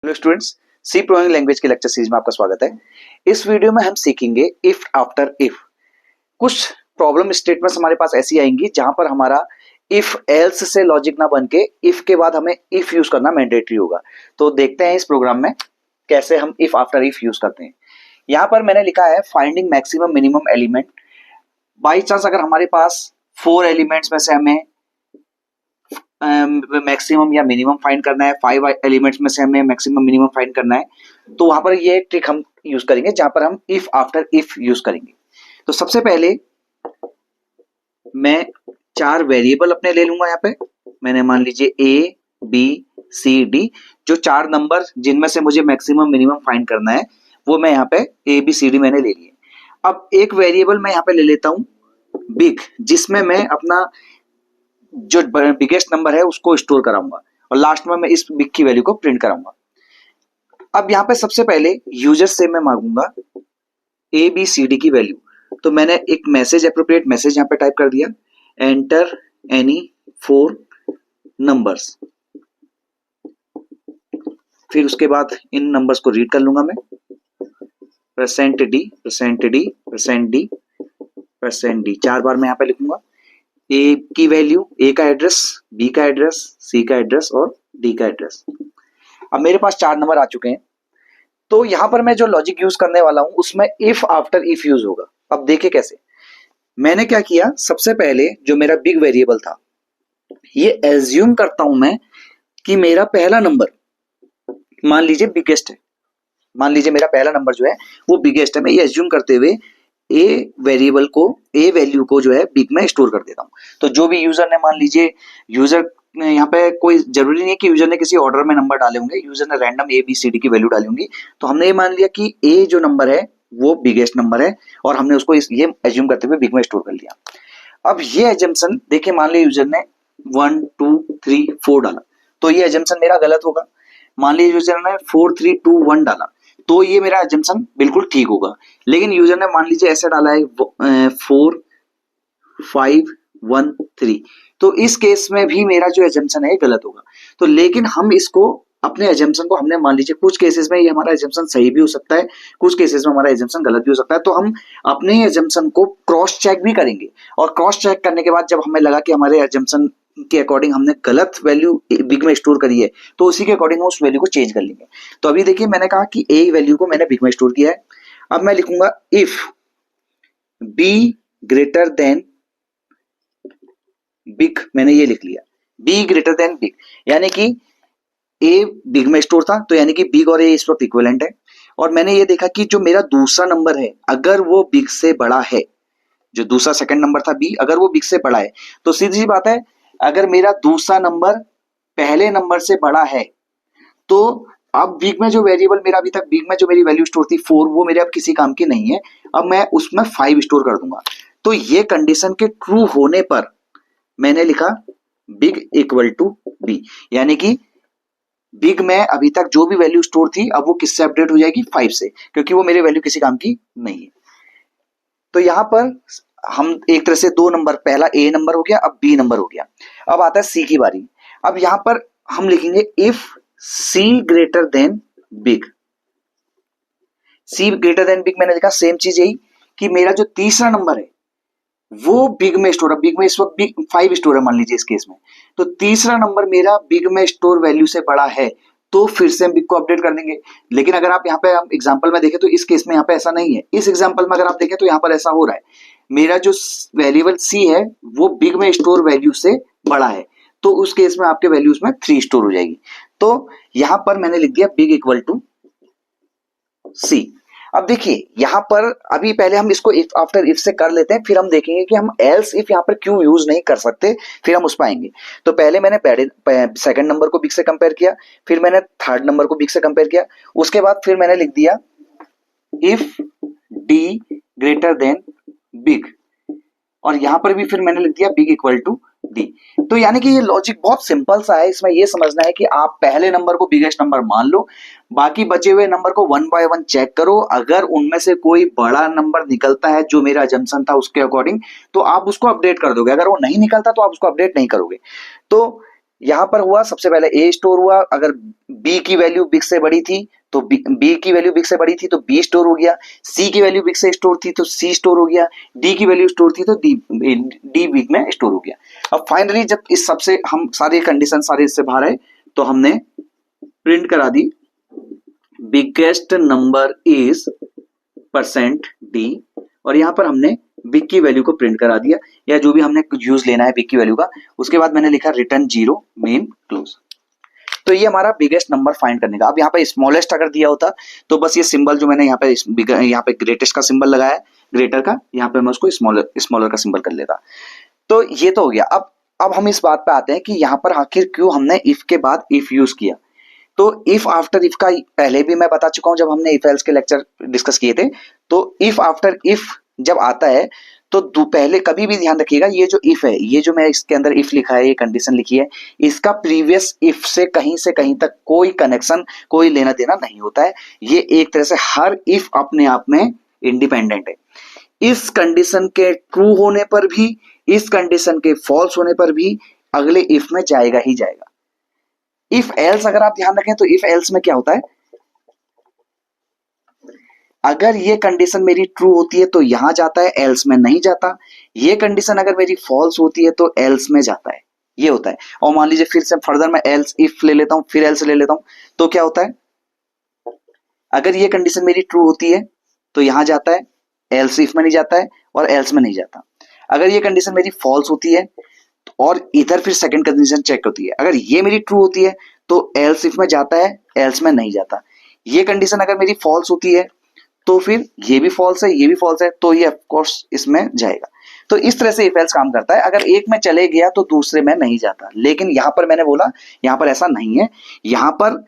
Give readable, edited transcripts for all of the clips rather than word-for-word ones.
Hello students, C programming language के lecture series में आपका स्वागत है। इस वीडियो में हम सीखेंगे इफ आफ्टर इफ। कुछ प्रॉब्लम स्टेटमेंट्स हमारे पास ऐसी आएंगी जहां पर हमारा इफ एल्स से लॉजिक ना बन के इफ के बाद हमें इफ यूज करना मैंडेटरी होगा। तो देखते हैं इस प्रोग्राम में कैसे हम इफ आफ्टर इफ यूज करते हैं। यहाँ पर मैंने लिखा है finding maximum minimum element. By chance अगर हमारे पास 4 एलिमेंट्स में से हमें मैक्सिमम या मिनिमम फाइंड करना है, 5 एलिमेंट्स में से हमें मैक्सिमम मिनिमम फाइंड करना है, तो वहां पर ये ट्रिक हम यूज करेंगे जहां पर हम इफ आफ्टर इफ यूज करेंगे। तो सबसे पहले मैं 4 वेरिएबल अपने ले लूंगा। यहाँ पे मैंने मान लीजिए ए बी सी डी, जो 4 नंबर जिनमें से मुझे मैक्सिमम मिनिमम फाइंड करना है वो मैं यहाँ पे ए बी सी डी मैंने ले लिए। अब एक वेरिएबल मैं यहाँ पे ले लेता हूं बिग, जिसमें मैं अपना जो बिगेस्ट नंबर है उसको स्टोर कराऊंगा और लास्ट में मैं इस बिग की वैल्यू को प्रिंट कराऊंगा। अब यहाँ पे सबसे पहले यूजर से मैं मांगूंगा ए बी सी डी की वैल्यू। तो मैंने एक मैसेज, एप्रोप्रिएट मैसेज यहाँ पे टाइप कर दिया, एंटर एनी 4 नंबर्स। फिर उसके बाद इन नंबर्स को रीड कर लूंगा मैं, percent D percent D percent D percent D, 4 बार मैं यहाँ पे लिखूंगा। ए की वैल्यू, ए का एड्रेस, बी का एड्रेस, सी का एड्रेस और डी का एड्रेस। अब मेरे पास 4 नंबर आ चुके हैं। तो यहां पर मैं जो लॉजिक यूज करने वाला हूं उसमें इफ आफ्टर इफ यूज होगा। अब देखिए कैसे। मैंने क्या किया, सबसे पहले जो मेरा बिग वेरिएबल था, ये एज्यूम करता हूं मैं कि मेरा पहला नंबर मान लीजिए बिगेस्ट है। मान लीजिए मेरा पहला नंबर जो है वो बिगेस्ट है। मैं ये एज्यूम करते हुए ए वेरिएबल को, ए वैल्यू को जो है बिग में स्टोर कर देता हूं। तो जो भी यूजर ने, मान लीजिए यूजर ने यहाँ पे, कोई जरूरी नहीं है कि यूजर ने किसी ऑर्डर में नंबर डाले होंगे, यूजर ने random A B C D की वैल्यू डाली होंगी। तो हमने ये मान लिया कि ए जो नंबर है वो बिगेस्ट नंबर है और हमने उसको ये एज्यूम करते हुए बिग में स्टोर कर लिया। अब ये एजम्पशन देखिए, मान लीजिए यूजर ने 1 2 3 4 डाला, तो ये एजम्पशन मेरा गलत होगा। मान लीजिए यूजर ने 4 3 2 1 डाला, तो ये मेरा एजम्पशन बिल्कुल ठीक होगा। लेकिन यूजर ने मान लीजिए ऐसे डाला है 4 5 1 3, तो इस केस में भी मेरा जो एजम्पशन है गलत होगा। तो लेकिन हम इसको, अपने एजम्पशन को, हमने मान लीजिए कुछ केसेस में ये हमारा एजम्पशन सही भी हो सकता है, कुछ केसेस में हमारा एजम्पशन गलत भी हो सकता है। तो हम अपने एजम्पशन को क्रॉस चेक भी करेंगे और क्रॉस चेक करने के बाद जब हमें लगा कि हमारे एजम्पशन के अकॉर्डिंग हमने गलत वैल्यू बिग में स्टोर करी है, तो उसी के अकॉर्डिंग हम उस वैल्यू को चेंज कर लेंगे। तो अभी देखिए, मैंने कहा कि ए वैल्यू को मैंने बिग में स्टोर किया है। अब मैं लिखूंगा if be greater than big, मैंने ये लिख लिया, बी ग्रेटर देन बिग, यानी कि ए बिग में स्टोर था, तो यानी कि बिग और ए इस वक्त इक्विवेलेंट है। और मैंने ये देखा कि जो मेरा दूसरा नंबर है अगर वो बिग से बड़ा है, जो दूसरा सेकंड नंबर था बी, अगर वो बिग से बड़ा है, तो सीधी सी बात है, अगर मेरा दूसरा नंबर पहले नंबर से बड़ा है तो अब बिग में जो वेरिएबल मेरा, अभी तक बिग में जो मेरी वैल्यू स्टोर थी 4, वो मेरे अब किसी काम की नहीं है। अब मैं उसमें 5 स्टोर कर दूंगा। तो ये कंडीशन के ट्रू होने पर मैंने लिखा बिग इक्वल टू बी, यानी कि बिग में अभी तक जो भी वैल्यू स्टोर थी अब वो किससे अपडेट हो जाएगी, 5 से, क्योंकि वो मेरी वैल्यू किसी काम की नहीं है। तो यहां पर हम एक तरह से 2 नंबर, पहला ए नंबर हो गया, अब बी नंबर हो गया। अब आता है सी की बारी। अब यहां पर हम लिखेंगे if C greater than big. C greater than big मैंने लिखा, सेम चीज यही कि मेरा जो तीसरा नंबर है वो बिग में स्टोर है। बिग में इस वक्त बिग 5 स्टोर है मान लीजिए इस केस में, तो तीसरा नंबर मेरा बिग में स्टोर वैल्यू से बड़ा है, तो फिर से हम बिग को अपडेट कर देंगे। लेकिन अगर आप यहाँ पे हम एग्जांपल में देखें तो इस केस में यहाँ पे ऐसा नहीं है। इस एग्जांपल में अगर आप देखें तो यहाँ पर ऐसा हो रहा है, मेरा जो वेरिएबल सी है वो बिग में स्टोर वैल्यू से बड़ा है, तो उस केस में आपके वैल्यूज में 3 स्टोर हो जाएगी। तो यहां पर मैंने लिख दिया बिग इक्वल टू सी। अब देखिए यहां पर, अभी पहले हम इसको इफ आफ्टर इफ से कर लेते हैं, फिर हम देखेंगे कि हम एल्स इफ यहां पर क्यों यूज नहीं कर सकते, फिर हम उस पर आएंगे। तो पहले मैंने सेकंड नंबर को बिग से कंपेयर किया, फिर मैंने थर्ड नंबर को बिग से कंपेयर किया, उसके बाद फिर मैंने लिख दिया if D greater than big, और यहां पर भी फिर मैंने लिख दिया बिग इक्वल टू डी। तो यानी कि ये लॉजिक बहुत सिंपल सा है। इसमें ये समझना है कि आप पहले नंबर को बिगेस्ट नंबर मान लो, बाकी बचे हुए नंबर को 1 बाय 1 चेक करो, अगर उनमें से कोई बड़ा नंबर निकलता है जो मेरा जंक्शन था उसके अकॉर्डिंग, तो आप उसको अपडेट कर दोगे। अगर वो नहीं निकलता तो आप उसको अपडेट नहीं करोगे। तो यहां पर हुआ सबसे पहले ए स्टोर हुआ, अगर बी की वैल्यू बिग से बड़ी थी तो बी की वैल्यू बिग से बड़ी थी तो बी स्टोर हो गया, सी की वैल्यू बिग से स्टोर थी तो सी स्टोर हो गया, डी की वैल्यू स्टोर थी तो डी बिग में स्टोर हो गया। अब फाइनली जब इस सबसे हम सारे कंडीशन सारे इससे बाहर आए तो हमने प्रिंट करा the biggest number is percent D, और यहां पर हमने बिग की वैल्यू को प्रिंट करा दिया या जो भी हमने यूज लेना है बिग की वैल्यू का। उसके बाद मैंने लिखा रिटर्न 0 मेन क्लोज। तो ये हमारा बिगेस्ट नंबर फाइंड करने का। अब यहाँ पे स्मॉलेस्ट अगर दिया होता तो बस ये सिंबल जो मैंने यहाँ पे ग्रेटेस्ट का सिंबल लगाया है ग्रेटर का, यहाँ पे मैं उसको स्मॉलर का सिंबल कर लेता। तो ये तो हो गया। अब हम इस बात पे आते हैं कि यहाँ पर आखिर क्यों हमने इफ के बाद इफ यूज किया। तो इफ आफ्टर इफ का पहले भी मैं बता चुका हूं जब हमने इफ एल्स के लेक्चर डिस्कस किए थे। तो इफ आफ्टर इफ जब आता है तो पहले कभी भी ध्यान रखिएगा, ये जो इफ है, ये जो मैं इसके अंदर इफ लिखा है, ये कंडीशन लिखी है, इसका प्रीवियस इफ से कहीं तक कोई कनेक्शन, कोई लेना देना नहीं होता है। ये एक तरह से हर इफ अपने आप में इंडिपेंडेंट है। इस कंडीशन के ट्रू होने पर भी, इस कंडीशन के फॉल्स होने पर भी अगले इफ में जाएगा ही जाएगा। इफ एल्स अगर आप ध्यान रखें तो इफ एल्स में क्या होता है, अगर ये कंडीशन मेरी ट्रू होती है तो यहां जाता है, एल्स में नहीं जाता। ये कंडीशन अगर मेरी फॉल्स होती है तो एल्स में जाता है, ये होता है। और मान लीजिए फिर से फर्दर मैं एल्स इफ ले लेता हूं, फिर एल्स ले लेता हूं, तो क्या होता है, अगर ये कंडीशन मेरी ट्रू होती है तो यहां जाता है, एल्स इफ में नहीं जाता है और एल्स में नहीं जाता। अगर ये कंडीशन मेरी फॉल्स होती है और इधर फिर सेकंड कंडीशन चेक होती है, अगर ये मेरी ट्रू होती है तो एल्स इफ में जाता है, एल्स में नहीं जाता। ये कंडीशन अगर मेरी फॉल्स होती है तो फिर ये भी फॉल्स है, ये भी फॉल्स है, तो ये ऑफ कोर्स इसमें जाएगा। तो इस तरह से इफ एल्स काम करता है। अगर एक में चले गया तो दूसरे में नहीं जाता। लेकिन यहां पर मैंने बोला यहां पर ऐसा नहीं है। यहां पर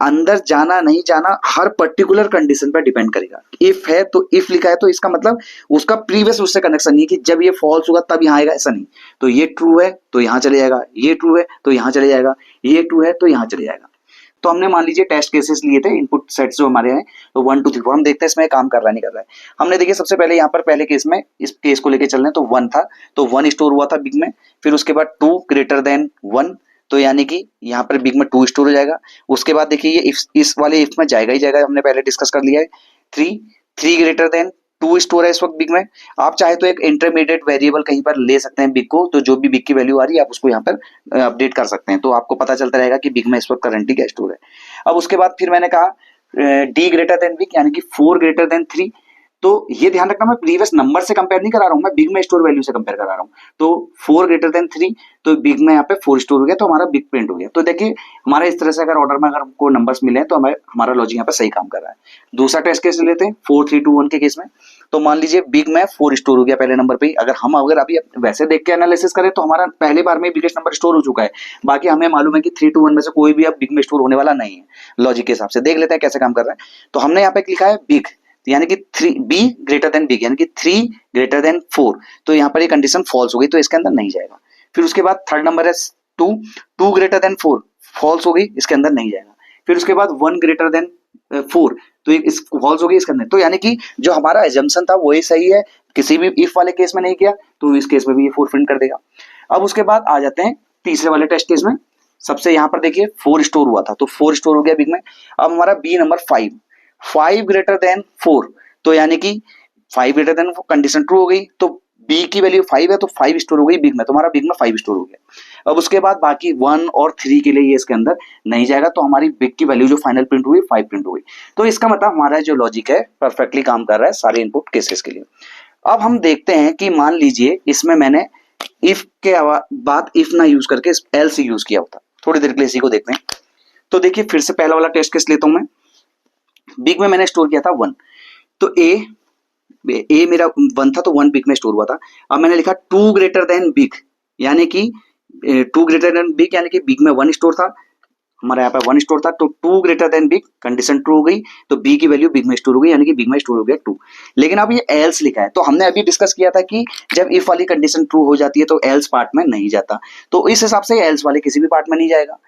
अंदर जाना नहीं जाना हर पर्टिकुलर कंडीशन पर डिपेंड करेगा। इफ है तो इफ लिखा है तो इसका मतलब उसका प्रीवियस उससे कनेक्शन नहीं है कि जब ये फॉल्स होगा तब यहां आएगा, ऐसा नहीं। तो ये ट्रू है तो यहां चले जाएगा, ये ट्रू है तो यहां चले जाएगा, ये ट्रू है तो यहां चले जाएगा। तो हमने मान लीजिए टेस्ट केसेस लिए थे, इनपुट सेट्स जो हमारे हैं, तो 1 2 3 4 हम देखते हैं इसमें काम कर रहा है नहीं कर रहा है। हमने देखिए सबसे पहले यहाँ पर पहले केस में इस केस को लेके चल रहे हैं, तो 1 था तो 1 स्टोर हुआ था बिग में। फिर उसके बाद 2 ग्रेटर देन 1, तो यानी कि यहाँ पर बिग में 2 स्टोर हो जाएगा। उसके बाद देखिए ये इस वाले इफ में जाएगा ही जाएगा, हमने पहले डिस्कस कर लिया है। 3 ग्रेटर देन 2 स्टोर है इस वक्त बिग में। आप चाहे तो एक इंटरमीडिएट वेरिएबल कहीं पर ले सकते हैं बिग को, तो जो भी बिग की वैल्यू आ रही है आप उसको यहाँ पर अपडेट कर सकते हैं, तो आपको पता चलता रहेगा कि बिग में इस वक्त करंटली क्या स्टोर है। अब उसके बाद फिर मैंने कहा डी ग्रेटर देन बिग यानी कि 4 ग्रेटर देन 3। तो ये ध्यान रखना मैं प्रीवियस नंबर से कंपेयर नहीं करा रहा हूं, मैं बिग में स्टोर वैल्यू से कंपेयर करा रहा हूं। तो 4 ग्रेटर देन 3, तो बिग में यहाँ पे 4 स्टोर हो गया, तो हमारा बिग प्रिंट हो गया। तो देखिए हमारा इस तरह से अगर ऑर्डर में अगर हमको नंबर्स मिले तो हमारा लॉजिक यहाँ पे सही काम कर रहा है। दूसरा टेस्ट केस लेते हैं 4 3 2 1 के केस में। तो मान लीजिए बिग में 4 स्टोर हो गया पहले नंबर पे ही। अगर अभी वैसे देख के एनालिसिस करें तो हमारा पहले बार में बिगेस्ट नंबर स्टोर हो चुका है। बाकी हमें मालूम है कि 3 2 1 में से कोई भी अब बिग में स्टोर होने वाला नहीं है। लॉजिक के हिसाब से देख लेते हैं कैसे काम कर रहा है। तो हमने यहाँ पे लिखा है बिग, यानी कि 3 बी ग्रेटर देन बिग यानी कि 3 ग्रेटर देन 4, तो यहाँ पर ये कंडीशन फॉल्स हो गई तो इसके अंदर नहीं जाएगा। फिर उसके बाद थर्ड नंबर है 2 ग्रेटर देन 4, फॉल्स हो गई, इसके अंदर नहीं जाएगा। फिर उसके बाद 1 ग्रेटर देन 4, तो इस फॉल्स हो गई इसके अंदर। तो यानी कि जो हमारा एजम्पशन था वही सही है, किसी भी इफ वाले केस में नहीं किया, तो इस केस में भी ये 4 प्रिंट कर देगा। अब उसके बाद आ जाते हैं तीसरे वाले टेस्ट केस में। सबसे यहाँ पर देखिए 4 स्टोर हुआ था तो 4 स्टोर हो गया बिग में। अब हमारा बी नंबर 5 ग्रेटर देन 4, तो यानी कि 5 ग्रेटर देन कंडीशन ट्रू हो गई, तो बी की वैल्यू 5 है तो 5 स्टोर हो गई बिग में, तो हमारा बिग में 5 स्टोर हो गया। अब उसके बाद बाकी 1 और 3 के लिए ये इसके अंदर नहीं जाएगा, तो हमारी बिग की वैल्यू जो फाइनल प्रिंट हुई 5 प्रिंट हो गई। तो इसका मतलब हमारा जो लॉजिक है परफेक्टली काम कर रहा है सारे इनपुट केसेस के लिए। अब हम देखते हैं कि मान लीजिए इसमें मैंने इफ के बाद इफ ना यूज करके एल्स यूज किया होता। थोड़ी देर के लिए इसी को देखते हैं। तो देखिए फिर से पहला वाला टेस्ट केस लेता हूं मैं। बिग में मैंने स्टोर किया था 1, तो ए मेरा 1 था तो 1 बिग में स्टोर हुआ था। अब मैंने लिखा 2 ग्रेटर देन बिग यानी कि 2 ग्रेटर देन बिग यानी कि बिग में 1 स्टोर था, हमारा यहाँ पे 1 स्टोर था, तो 2 greater than big condition true हो गई, तो बी की वैल्यू बिग में स्टोर हो गई यानी कि बिग में स्टोर हो गया 2। लेकिन अब ये एल्स लिखा है, तो हमने अभी डिस्कस किया था कि जब इफ वाली कंडीशन ट्रू हो जाती है तो एल्स पार्ट में नहीं जाता, तो इस हिसाब से एल्स वाले किसी भी पार्ट में नहीं जाएगा।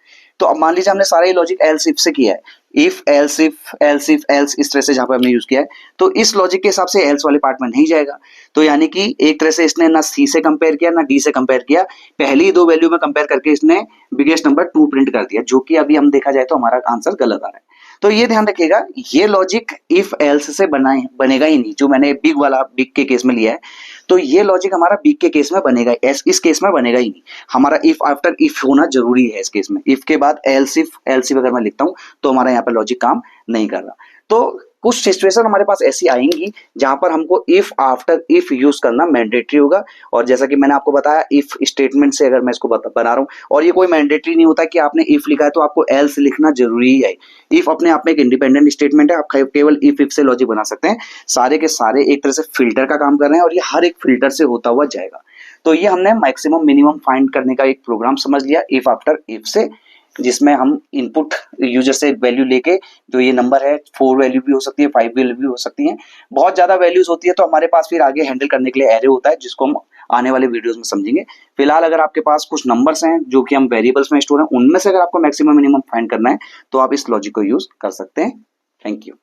तो अब मान लीजिए हमने सारा ये लॉजिक एल्स इफ से किया है, if else if else if else, इस तरह से जहां पर हमने यूज किया है, तो इस लॉजिक के हिसाब से एल्स वाले पार्ट में नहीं जाएगा। तो यानी कि एक तरह से इसने ना सी से कंपेयर किया ना डी से कंपेयर किया, पहली दो वैल्यू में कंपेयर करके इसने बिगेस्ट नंबर 2 प्रिंट कर दिया, जो कि अभी हम देखा जाए तो हमारा आंसर गलत आ रहा है। तो ये ध्यान रखिएगा, ये लॉजिक इफ एल्स से बनेगा ही नहीं, जो मैंने बिग के केस में लिया है, तो ये लॉजिक हमारा बिग के केस में बनेगा, इस केस में बनेगा ही नहीं। हमारा इफ आफ्टर इफ होना जरूरी है इस केस में, इफ के बाद एल्स इफ अगर मैं लिखता हूं तो हमारा यहाँ पर लॉजिक काम नहीं कर रहा। तो कुछ सिचुएशन हमारे पास ऐसी आएंगी जहां पर हमको इफ आफ्टर इफ यूज करना मैंडेटरी होगा, और जैसा कि मैंने आपको बताया इफ स्टेटमेंट से अगर मैं इसको बना रहा हूं, और ये कोई मैंडेटरी नहीं होता कि आपने इफ लिखा है तो आपको एल्स लिखना जरूरी है। इफ अपने आप में एक इंडिपेंडेंट स्टेटमेंट है, आप केवल इफ से लॉजिक बना सकते हैं। सारे के सारे एक तरह से फिल्टर का काम कर रहे हैं, और ये हर एक फिल्टर से होता हुआ जाएगा। तो ये हमने मैक्सिमम मिनिमम फाइंड करने का एक प्रोग्राम समझ लिया इफ आफ्टर इफ से, जिसमें हम इनपुट यूजर से वैल्यू लेके, जो ये नंबर है 4 वैल्यू भी हो सकती है, 5 वैल्यू भी हो सकती है, बहुत ज्यादा वैल्यूज होती है तो हमारे पास फिर आगे हैंडल करने के लिए एरे होता है, जिसको हम आने वाले वीडियोस में समझेंगे। फिलहाल अगर आपके पास कुछ नंबर्स हैं जो कि हम वेरिएबल्स में स्टोर हैं, उनमें से अगर आपको मैक्सिमम मिनिमम फाइंड करना है तो आप इस लॉजिक को यूज कर सकते हैं। Thank you.